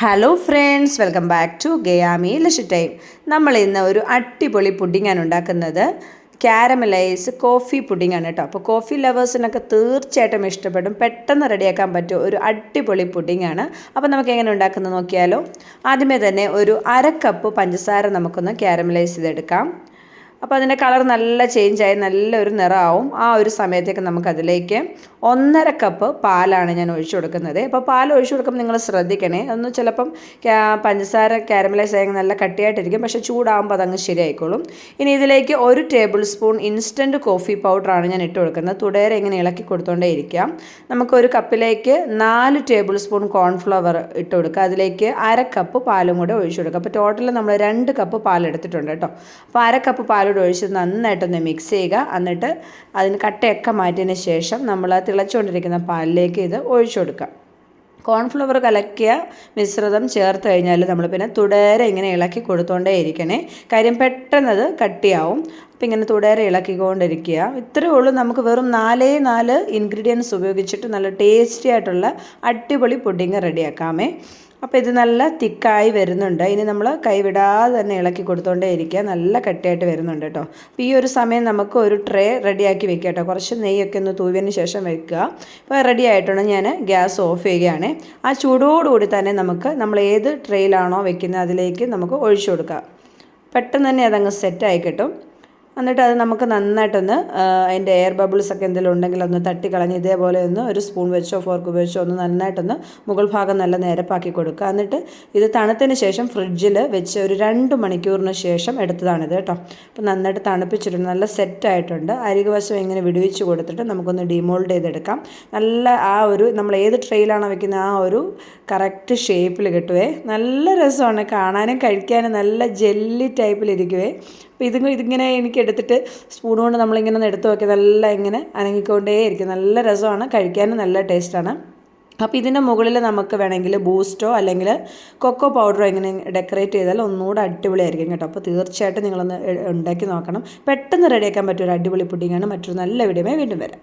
Hello friends, welcome back to ഗയാമി ലഷ് time. നമ്മൾ ഇന്ന് ഒരു അടിപൊളി പുഡിങ്ങാണ് ഉണ്ടാക്കുന്നത്. കാരമലൈസ് കോഫി പുഡിങ്ങാണ് കേട്ടോ. അപ്പോൾ കോഫി ലവേഴ്സിനൊക്കെ തീർച്ചയായിട്ടും ഇഷ്ടപ്പെടും, പെട്ടെന്ന് റെഡിയാക്കാൻ പറ്റും ഒരു അടിപൊളി പുഡിങ്ങാണ്. അപ്പോൾ നമുക്ക് എങ്ങനെ ഉണ്ടാക്കുന്നത് നോക്കിയാലോ. ആദ്യമേ തന്നെ ഒരു 1/2 കപ്പ് പഞ്ചസാര നമുക്കൊന്ന് കാരമലൈസ് ചെയ്തെടുക്കാം. അപ്പോൾ അതിൻ്റെ കളർ നല്ല ചേഞ്ചായി നല്ലൊരു നിറമാവും. ആ ഒരു സമയത്തേക്ക് നമുക്കതിലേക്ക് 1/2 കപ്പ് പാലാണ് ഞാൻ ഒഴിച്ചു കൊടുക്കുന്നത്. അപ്പോൾ പാൽ ഒഴിച്ചു കൊടുക്കുമ്പോൾ നിങ്ങൾ ശ്രദ്ധിക്കണേ, അതൊന്ന് ചിലപ്പം പഞ്ചസാര കാരമലൈസ് ആയി നല്ല കട്ടിയായിട്ടിരിക്കും, പക്ഷേ ചൂടാകുമ്പോൾ അതങ്ങ് ശരിയായിക്കോളും. ഇനി ഇതിലേക്ക് 1 ടേബിൾ സ്പൂൺ ഇൻസ്റ്റൻറ്റ് കോഫി പൗഡറാണ് ഞാൻ ഇട്ട് കൊടുക്കുന്നത്. തുടരെ ഇങ്ങനെ ഇളക്കി കൊടുത്തുകൊണ്ടേ ഇരിക്കാം. നമുക്കൊരു കപ്പിലേക്ക് 4 ടേബിൾ സ്പൂൺ കോൺഫ്ലവർ ഇട്ട് കൊടുക്കുക. അതിലേക്ക് 1/2 കപ്പ് പാലും കൂടെ ഒഴിച്ചു കൊടുക്കുക. അപ്പോൾ ടോട്ടൽ നമ്മൾ 2 കപ്പ് പാൽ എടുത്തിട്ടുണ്ട് കേട്ടോ. അപ്പോൾ 1/2 കപ്പ് പാൽ ഒഴിച്ച് നന്നായിട്ടൊന്ന് മിക്സ് ചെയ്യുക. എന്നിട്ട് അതിന് കട്ടയൊക്കെ മാറ്റിയതിന് ശേഷം നമ്മൾ തിളച്ചുകൊണ്ടിരിക്കുന്ന പാലിലേക്ക് ഇത് ഒഴിച്ചു കൊടുക്കുക. കോൺഫ്ലവർ കലക്കിയ മിശ്രിതം ചേർത്ത് കഴിഞ്ഞാൽ നമ്മൾ പിന്നെ തുടരെ ഇങ്ങനെ ഇളക്കി കൊടുത്തോണ്ടേ ഇരിക്കണേ, കാര്യം പെട്ടെന്നത് കട്ടിയാവും. അപ്പോൾ ഇങ്ങനെ തുടരെ ഇളക്കിക്കൊണ്ടിരിക്കുക. ഇത്രയേ ഉള്ളൂ. നമുക്ക് വെറും 4 ഇൻഗ്രീഡിയൻസ് ഉപയോഗിച്ചിട്ട് നല്ല ടേസ്റ്റി ആയിട്ടുള്ള അടിപൊളി പുഡിങ് റെഡിയാക്കാമേ. അപ്പോൾ ഇത് നല്ല തിക്കായി വരുന്നുണ്ട്. ഇനി നമ്മൾ കൈവിടാതെ തന്നെ ഇളക്കി കൊടുത്തുകൊണ്ടേ ഇരിക്കുക. നല്ല കട്ടിയായിട്ട് വരുന്നുണ്ട് കേട്ടോ. അപ്പോൾ ഈ ഒരു സമയം നമുക്ക് ഒരു ട്രേ റെഡിയാക്കി വെക്കുക കേട്ടോ. കുറച്ച് നെയ്യൊക്കെ ഒന്ന് തൂവിയതിന് ശേഷം വെക്കുക. ഇപ്പോൾ റെഡി ആയിട്ടുണ്ട്. ഞാൻ ഗ്യാസ് ഓഫ് ചെയ്യുകയാണ്. ആ ചൂടോടുകൂടി തന്നെ നമ്മൾ ഏത് ട്രേയിലാണോ വെക്കുന്നത് അതിലേക്ക് നമുക്ക് ഒഴിച്ചു കൊടുക്കുക. പെട്ടെന്ന് തന്നെ അതങ്ങ് സെറ്റായി കിട്ടും. എന്നിട്ട് അത് നമുക്ക് നന്നായിട്ടൊന്ന് അതിൻ്റെ എയർ ബബിൾസ് ഒക്കെ എന്തെങ്കിലും ഉണ്ടെങ്കിൽ ഒന്ന് തട്ടിക്കളഞ്ഞ് ഇതേപോലെ ഒന്ന് ഒരു സ്പൂൺ വെച്ചോ ഫോർക്ക് വെച്ചോ ഒന്ന് നന്നായിട്ടൊന്ന് മുകൾ ഭാഗം നല്ല നേരപ്പാക്കി കൊടുക്കുക. എന്നിട്ട് ഇത് തണുത്തതിന് ശേഷം ഫ്രിഡ്ജിൽ വെച്ച് ഒരു 2 മണിക്കൂറിന് ശേഷം എടുത്തതാണിത് കേട്ടോ. അപ്പോൾ നന്നായിട്ട് തണുപ്പിച്ചിട്ടുണ്ട്, നല്ല സെറ്റായിട്ടുണ്ട്. അരികുവശം ഇങ്ങനെ വിടുവിച്ച് കൊടുത്തിട്ട് നമുക്കൊന്ന് ഡിമോൾഡ് ചെയ്തെടുക്കാം. നല്ല ആ ഒരു നമ്മൾ ഏത് ട്രെയിലാണോ വെക്കുന്നത് ആ ഒരു കറക്റ്റ് ഷേപ്പിൽ കിട്ടുവേ. നല്ല രസമാണ് കാണാനും കഴിക്കാനും, നല്ല ജെല്ലി ടൈപ്പിലിരിക്കുവേ. അപ്പോൾ ഇതിങ്ങനെ എനിക്ക് എടുത്തിട്ട് സ്പൂൺ കൊണ്ട് നമ്മളിങ്ങനെ ഒന്ന് എടുത്ത് നോക്കി നല്ല ഇങ്ങനെ അനങ്ങിക്കൊണ്ടേ ഇരിക്കും. നല്ല രസമാണ്, കഴിക്കാനും നല്ല ടേസ്റ്റാണ്. അപ്പോൾ ഇതിൻ്റെ മുകളിൽ നമുക്ക് വേണമെങ്കിൽ ബൂസ്റ്റോ അല്ലെങ്കിൽ കൊക്കോ പൗഡറോ ഇങ്ങനെ ഡെക്കറേറ്റ് ചെയ്താൽ ഒന്നുകൂടെ അടിപൊളിയായിരിക്കും കേട്ടോ. അപ്പോൾ തീർച്ചയായിട്ടും നിങ്ങളൊന്ന് ഉണ്ടാക്കി നോക്കണം. പെട്ടെന്ന് റെഡിയാക്കാൻ പറ്റിയ ഒരു അടിപൊളി പുഡിങ്ങാണ്. മറ്റൊരു നല്ല വീഡിയോയുമായി വീണ്ടും വരാം.